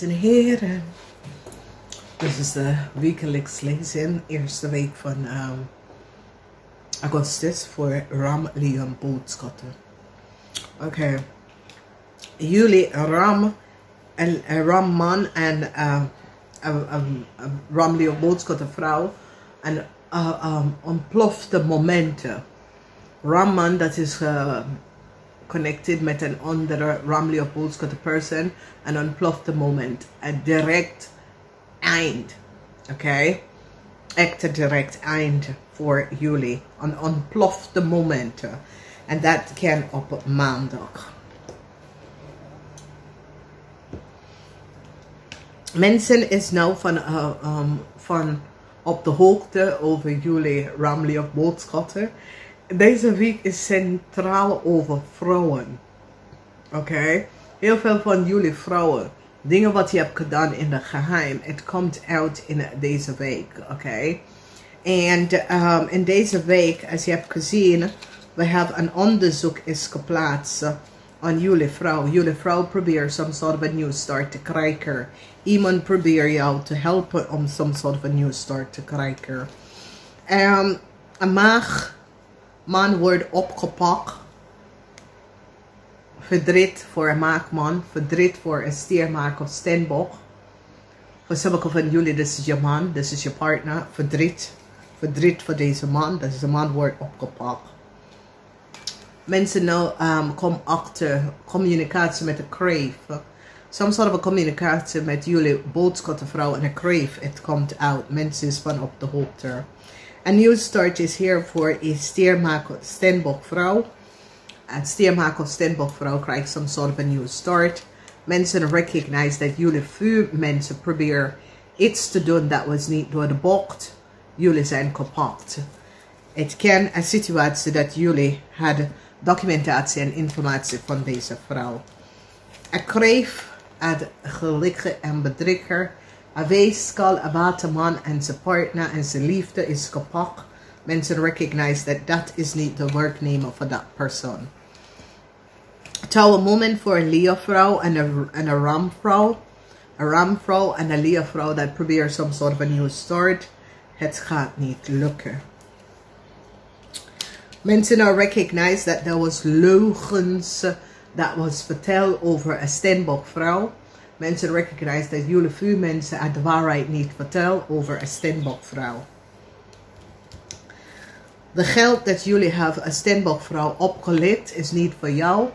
Dames en heren, dit is de wekelijkse lezing, eerste week van augustus voor LEEUW BOOGSCHUTTER. Oké, Juli, Ram man en LEEUW BOOGSCHUTTER vrouw en ontplofte momenten. Ramman, dat is connected met een andere LEEUW BOOGSCHUTTER person en ontplofte moment. Een direct eind. Oké? Echt een direct eind voor jullie. Een ontplofte momenten. En dat kan op maandag. Mensen is nou van op de hoogte over jullie LEEUW BOOGSCHUTTER. Deze week is centraal over vrouwen. Oké? Heel veel van jullie vrouwen. Dingen wat je hebt gedaan in het geheim. Het komt uit in deze week. Oké? En in deze week, als je hebt gezien. We hebben een onderzoek is geplaatst. Aan jullie vrouw. Jullie vrouw probeert some sort of a new start te krijgen. Iemand probeert jou te helpen om some sort of a new start te krijgen. Een man wordt opgepakt. Verdriet voor een maagman. Verdriet voor een stiermaak of steenbok. Voor sommige van jullie, dit is je man. Dit is je partner. Verdriet. Verdriet voor deze man. Deze man wordt opgepakt. Mensen nou komen achter communicatie met de crave. Some sort of a communicatie met jullie boodschappenvrouw en een crave. Het komt uit. Mensen is van op de hoogte. Een nieuw start is hier voor een stiermaak of steenbokvrouw. Een stiermaak of steenbokvrouw krijgt some sort of a new start. Mensen recognize dat jullie vuurmensen proberen iets te doen dat was niet door de bocht. Jullie zijn gepakt. Het kan een situatie dat jullie hadden documentatie en informatie van deze vrouw. Een kreef, een gelukkige en bedrieger. Een weeskal, een waterman en zijn partner en zijn liefde is gepakt. Mensen recognize dat dat is niet de werknemer voor dat persoon. Trouwe moment voor een LEEUW-vrouw en een ramvrouw. Een ramvrouw en een LEEUW-vrouw dat probeert some sort of a new start. Het gaat niet lukken. Mensen nou recognize dat er was leugens dat was verteld over een steenbokvrouw. Mensen recognize dat jullie vuurmensen de waarheid niet vertellen over een steenbokvrouw. De geld dat jullie hebben een steenbokvrouw opgelegd is niet voor jou.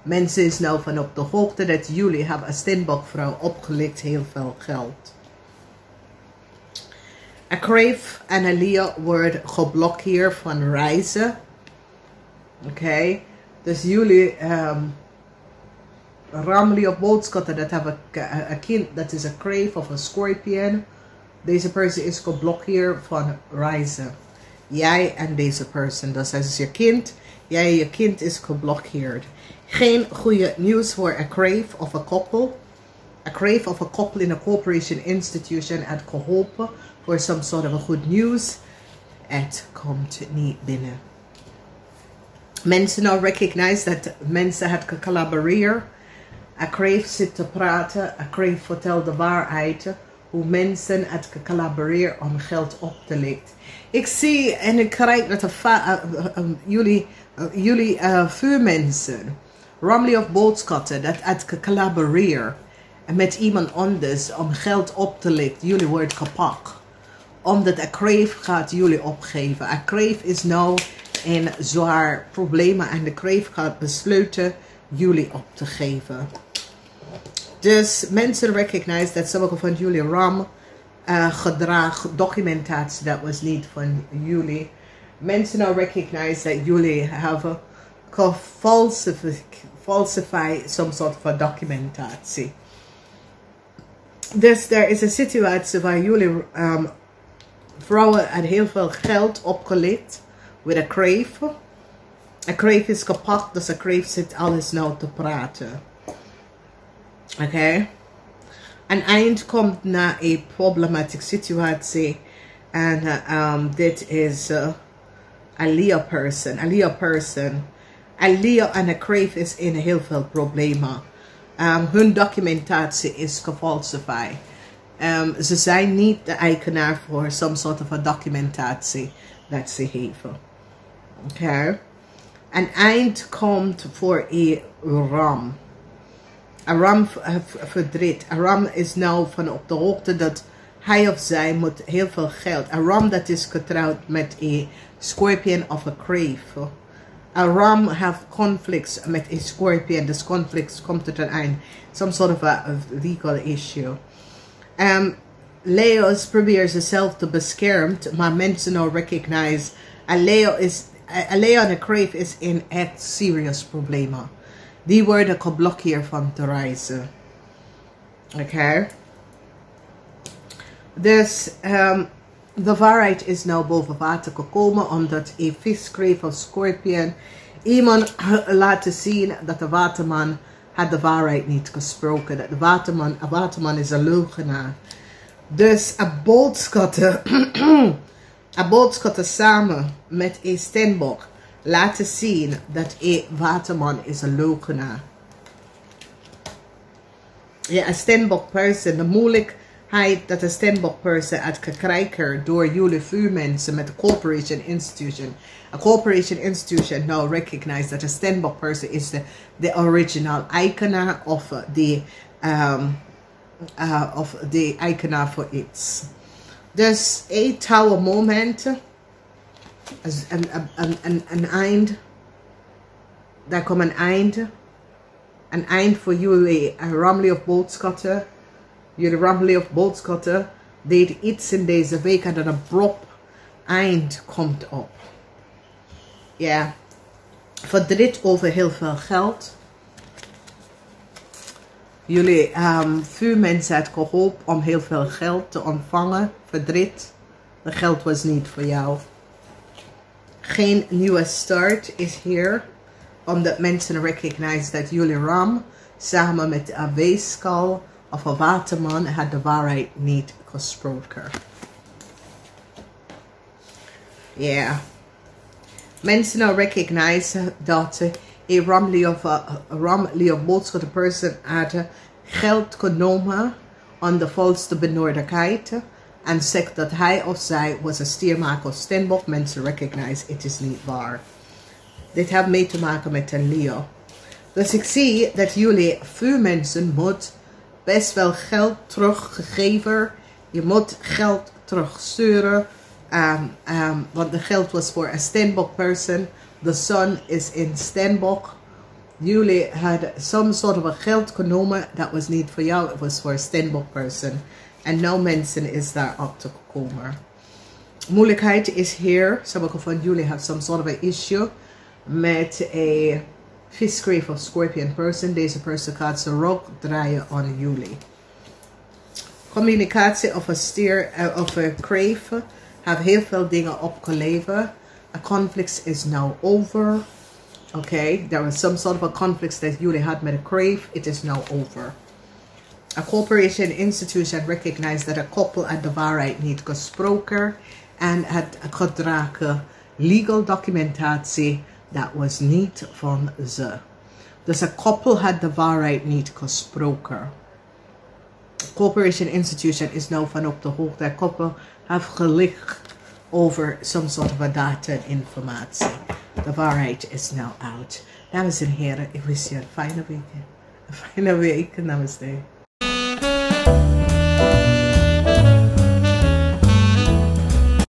Mensen is nou van op de hoogte dat jullie hebben een steenbokvrouw opgelegd heel veel geld. Een crave en een LEEUW wordt geblokkeerd van reizen. Oké. Dus jullie LEEUW BOOGSCHUTTER dat hebben een kind dat is een crave of een scorpion. Deze persoon is geblokkeerd van reizen. Jij en deze persoon. Dus als je kind, jij en je kind is geblokkeerd. Geen goede nieuws voor een crave of een koppel. Een crave of een koppel in een corporation institution had geholpen voor some sort of a good news. Het komt niet binnen. Mensen nou recognize dat mensen het gecollaboreerd. Een crave zit te praten. Een crave vertelt de waarheid. Hoe mensen het gecollaboreerd om geld op te leggen. Ik zie en ik krijg dat jullie vuurmensen. LEEUW BOOGSCHUTTER dat het gecollaboreerd met iemand anders om geld op te leggen. Jullie worden gepakt. Omdat een crave gaat jullie opgeven. Een crave is nou een zwaar probleem en de crave gaat besluiten jullie op te geven. Dus mensen recognize dat sommige van jullie gedrag, documentatie, dat was niet van jullie. Mensen nou recognize dat jullie hebben gefalsified some sort of documentatie. Dus er is een situatie waar jullie vrouwen had heel veel geld opgelegd met een crave. Een crave is gepakt, dus een crave zit alles nou te praten. Oké. Een eind komt na een problematische situatie. En dit is een LEEUW person. Een LEEUW person. Een LEEUW en een crave is in heel veel problemen. Hun documentatie is gefalsified. Ze zijn niet de eigenaar voor some sort of a documentatie dat ze hebben. Okay. Een eind komt voor een ram. Een ram verdriet. Een ram is nou van op de hoogte dat hij of zij moet heel veel geld. Een ram dat is getrouwd met een scorpion of een crave. Een ram heeft conflicts met een scorpion. Dus conflicts komt tot een eind. Some sort of a legal issue. Leo's proberen zichzelf te beschermen, maar mensen nou recognize. Een Leo en een crave is in echt serious problemen. Die worden geblokkeerd van te reizen. Oké. Dus de waarheid is nou boven water gekomen omdat een vis, crave of scorpion iemand laten zien dat de waterman had de waarheid niet gesproken. Dat de waterman is een leugenaar. Dus een boodschatter samen met een steenbok laten zien dat een waterman is een leugenaar. Ja, een steenbok person, de moeilijkheid dat een steenbok person had gekregen door jullie vuurmensen met de corporation institution. A corporation institution now recognize that a steenbok person is the original icon of the icon for it. Dus een tower moment, een eind, daar komt een eind voor jullie Ramley of Boogschutter. Jullie Ramley of Boogschutter deed iets in deze week en een abrupt eind komt op. Ja, verdriet over heel veel geld. Jullie vuurmensen had gehoopt om heel veel geld te ontvangen. Verdriet. De geld was niet voor jou. Geen nieuwe start is hier. Omdat mensen recognize dat jullie ram samen met een weeskal of een waterman had de waarheid niet gesproken. Ja. Yeah. Mensen nou recognize dat een Ramley of Boogschutter person had geld genomen aan de valse benodigdheid en zegt dat hij of zij was een stiermaker of steenbok. Mensen recognize het is niet waar. Dit heeft mee te maken met een Leo. Dus ik zie dat jullie vuurmensen moet best wel geld teruggeven. Je moet geld terugsturen. Want de geld was voor een steenbok person. De sun is in steenbok. Jullie hadden some sort of geld genomen. Dat was niet voor jou. Het was voor een steenbok person. En nou mensen is daar op te komen. Moeilijkheid is hier. Sommige van jullie have some sort of a issue met een fish, crave of scorpion person. Deze person gaat zijn rug draaien aan jullie. Communicatie of een stier of een crave have heel veel dingen opgeleverd. A conflict is now over. Okay, there was some sort of a conflict that jullie had met a crave. It is now over. A corporation institution recognized that a couple had de waarheid niet gesproken en had gedragen legal documentatie dat was niet van ze. Dus een couple had de waarheid niet gesproken. Corporation institution is nou van op de hoogte. Een couple heeft gelicht over some sort of a data en informatie. De waarheid is now out. Dames en heren, ik wens je een fijne week. Een fijne week. Namaste.